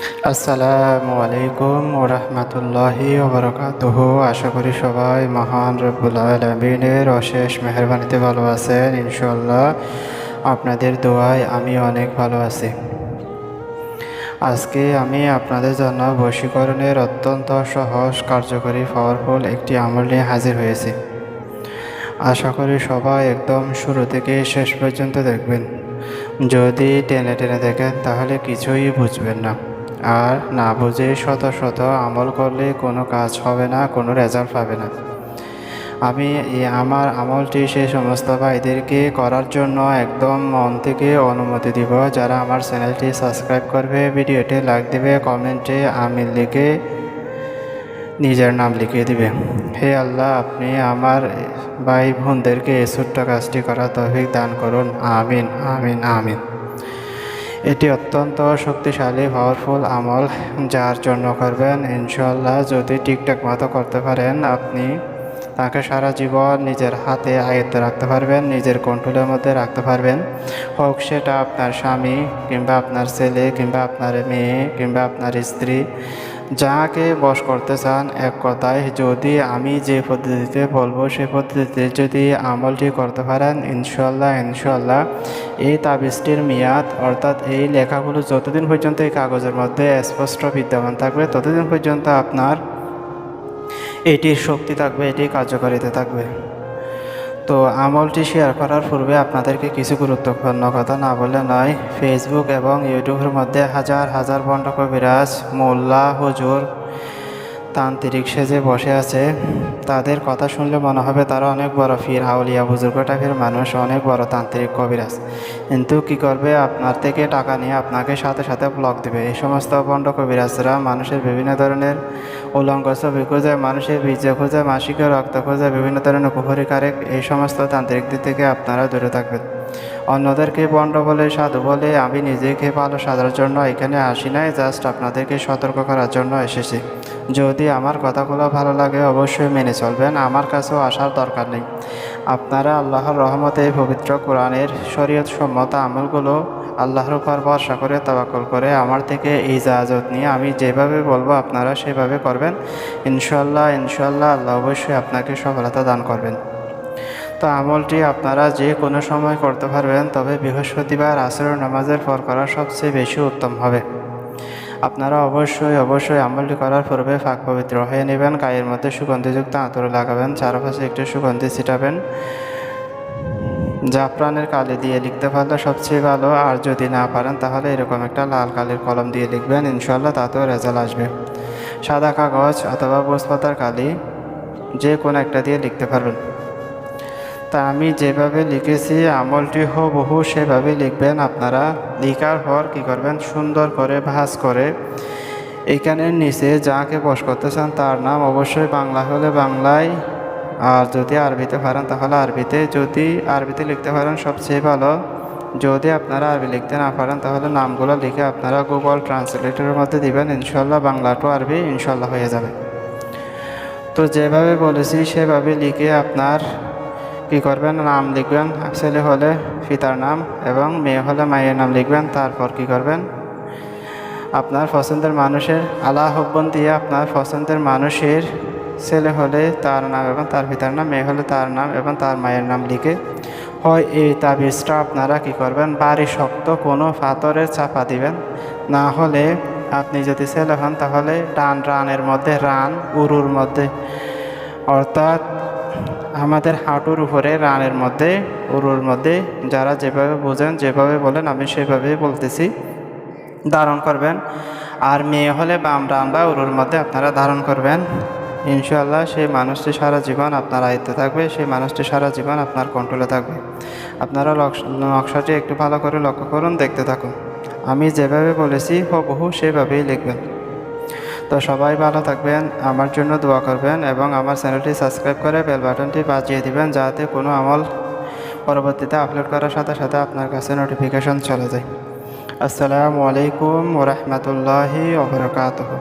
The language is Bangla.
আসসালামু আলাইকুম ওরহমতুল্লাহি ওবরাকাতুহু। আশা করি সবাই মহান রব্বুল আলামিনের অশেষ মেহেরবানিতে ভালো আছেন। ইনশাআল্লাহ আপনাদের দোয়ায় আমি অনেক ভালো আছি। আজকে আমি আপনাদের জন্য বশীকরণের অত্যন্ত সহজ, কার্যকরী, পাওয়ারফুল একটি আমল নিয়ে হাজির হয়েছি। আশা করি সবাই একদম শুরু থেকে শেষ পর্যন্ত দেখবেন। যদি টেনে টেনে দেখেন তাহলে কিছুই বুঝবেন না, আর না বুঝে শত শত আমল করলে কোনো কাজ হবে না, কোনো রেজাল্ট পাবে না। আমি আমার আমলটি সেই সমস্ত ভাইদেরকে করার জন্য একদম মন থেকে অনুমতি দিব, যারা আমার চ্যানেলটি সাবস্ক্রাইব করবে, ভিডিওতে লাইক দেবে, কমেন্টে আমিন লিখে নিজের নাম লিখিয়ে দিবে। হে আল্লাহ, আপনি আমার ভাই বোনদেরকে এই ছোট্ট কাজটি করার তৌফিক দান করুন। আমিন আমিন আমিন। এটি অত্যন্ত শক্তিশালী, পাওয়ারফুল আমল, যার জন্য করবেন ইনশাআল্লাহ যদি ঠিকঠাক মতো করতে পারেন, আপনি তাকে সারা জীবন নিজের হাতে আয়ত্তে রাখতে পারবেন, নিজের কন্ট্রোলের মধ্যে রাখতে পারবেন। হোক সেটা আপনার স্বামী কিংবা আপনার ছেলে কিংবা আপনার মেয়ে কিংবা আপনার স্ত্রী, যাকে বশ করতে চান। এক কথায়, যদি আমি যে পদ্ধতিতে বলবো সেই পদ্ধতিতে যদি আমলটি করতে পারেন ইনশাআল্লাহ ইনশাআল্লাহ এই তাবিজটির মেয়াদ, অর্থাৎ এই লেখাগুলো যতদিন পর্যন্ত এই কাগজের মধ্যে স্পষ্ট বিদ্যমান থাকবে ততদিন পর্যন্ত আপনার এটির শক্তি থাকবে, এটি কার্যকারিতা থাকবে। তো আমলটি শেয়ার করার পূর্বে আপনাদেরকে কিছু গুরুত্বপূর্ণ কথা না বলে নয়। ফেসবুক এবং ইউটিউবের মধ্যে হাজার হাজার ভণ্ড কবিরাজ, মোল্লা, হুজুর, তান্ত্রিক সেজে বসে আছে। তাদের কথা শুনলে মনে হবে তারা অনেক বড় ফির আউলিয়া বুজুর্গ টাইপের মানুষ, অনেক বড় তান্ত্রিক কবিরাজ। কিন্তু কি করবে, আপনার থেকে টাকা নিয়ে আপনাকে সাথে সাথে ব্লক দেবে। এই সমস্ত ভণ্ড কবিরাজরা মানুষের বিভিন্ন ধরনের উলঙ্গ ছবি খোঁজে, মানুষের বীর্য খোঁজে, মাসিকের রক্ত খোঁজে, বিভিন্ন ধরনের কুফরি কারেক। এই সমস্ত তান্ত্রিকদের থেকে আপনারা দূরে থাকবেন। অন্যদেরকে ভণ্ড বলে, সাধু বলে আমি নিজেকে ভালো সাজার জন্য এখানে আসি নাই, জাস্ট আপনাদেরকে সতর্ক করার জন্য এসেছি। যদি আমার কথাগুলো ভালো লাগে অবশ্যই মেনে চলবেন, আমার কাছেও আসার দরকার নেই। আপনারা আল্লাহর রহমতে পবিত্র কোরআনের শরীয়ত সম্মত আমলগুলো আল্লাহর উপর ভরসা করে তাওয়াক্কুল করে আমার থেকে ইজাজত নিয়ে আমি যেভাবে বলবো আপনারা সেভাবে করবেন। ইনশাআল্লাহ ইনশাআল্লাহ আল্লাহ অবশ্যই আপনাকে সফলতা দান করবেন। তো আমলটি আপনারা যে কোনো সময় করতে পারবেন, তবে বৃহস্পতিবার আসরের নামাজের পর করা সবচেয়ে বেশি উত্তম হবে। আপনারা অবশ্যই আমলটি করার পূর্বে পাক পবিত্র হয়ে নেবেন, গায়ের মধ্যে সুগন্ধিযুক্ত আতর লাগাবেন, চারপাশে একটু সুগন্ধি ছিটাবেন। জাফরানের কালি দিয়ে লিখতে পারলে সবচেয়ে ভালো, আর যদি না পারেন তাহলে এরকম একটা লাল কালির কলম দিয়ে লিখবেন, ইনশাআল্লাহ তাতেও রেজাল্ট আসবে। সাদা কাগজ অথবা বসপাতার কালি যে কোনো একটা দিয়ে লিখতে পারবেন। তা আমি যেভাবে লিখেছি আমলটি হুবহু সেভাবে লিখবেন। আপনারা লিখার পর কী করবেন, সুন্দর করে ভাঁজ করে এইখানের নিচে যাকে বশ করতে চান তার নাম, অবশ্যই বাংলা হলে বাংলায়, আর যদি আরবিতে পারেন তাহলে আরবিতে। যদি আরবিতে লিখতে পারেন সবচেয়ে ভালো। যদি আপনারা আরবি লিখতে না পারেন তাহলে নামগুলো লিখে আপনারা গুগল ট্রান্সলেটরের মধ্যে দিবেন, ইনশাআল্লাহ বাংলা টু আরবি ইনশাআল্লাহ হয়ে যাবে। তো যেভাবে বলেছি সেভাবে লিখে আপনার কী করবেন, নাম লিখবেন। ছেলে হলে পিতার নাম এবং মেয়ে হলে মায়ের নাম লিখবেন। তারপর কী করবেন, আপনার পছন্দের মানুষের আল্লাহ হব্বন দিয়ে আপনার পছন্দের মানুষের ছেলে হলে তার নাম এবং তার পিতার নাম, মেয়ে হলে তার নাম এবং তার মায়ের নাম লিখে হয় এই তাবিজটা আপনারা কী করবেন, ভারী শক্ত কোনো পাথরের চাপা দিবেন। না হলে আপনি যদি ছেলে হন তাহলে রানের মধ্যে, উরুর মধ্যে, অর্থাৎ আমাদের হাঁটুর উপরে রানের মধ্যে, উরুর মধ্যে, যারা যেভাবে বোঝেন যেভাবে বলেন আমি সেভাবেই বলতেছি, ধারণ করবেন। আর মেয়ে হলে বাম রান বা উরুর মধ্যে আপনারা ধারণ করবেন। ইনশাআল্লাহ সেই মানুষটি সারা জীবন আপনার আয়ত্তে থাকবে, সেই মানুষটি সারা জীবন আপনার কন্ট্রোলে থাকবে। আপনারা নকশাটি একটু ভালো করে লক্ষ্য করুন, দেখতে থাকুন। আমি যেভাবে বলেছি হুবহু সেভাবেই লিখবেন। তো সবাই ভালো থাকবেন, আমার জন্য দোয়া করবেন এবং আমার চ্যানেলটি সাবস্ক্রাইব করে বেল বাটনটি বাজিয়ে দিবেন, যাতে কোনো আমল পরবর্তীতে আপলোড করার সাথে সাথে আপনার কাছে নোটিফিকেশন চলে যায়। আসসালামু আলাইকুম ওয়া রাহমাতুল্লাহি ওয়া বারাকাতুহু।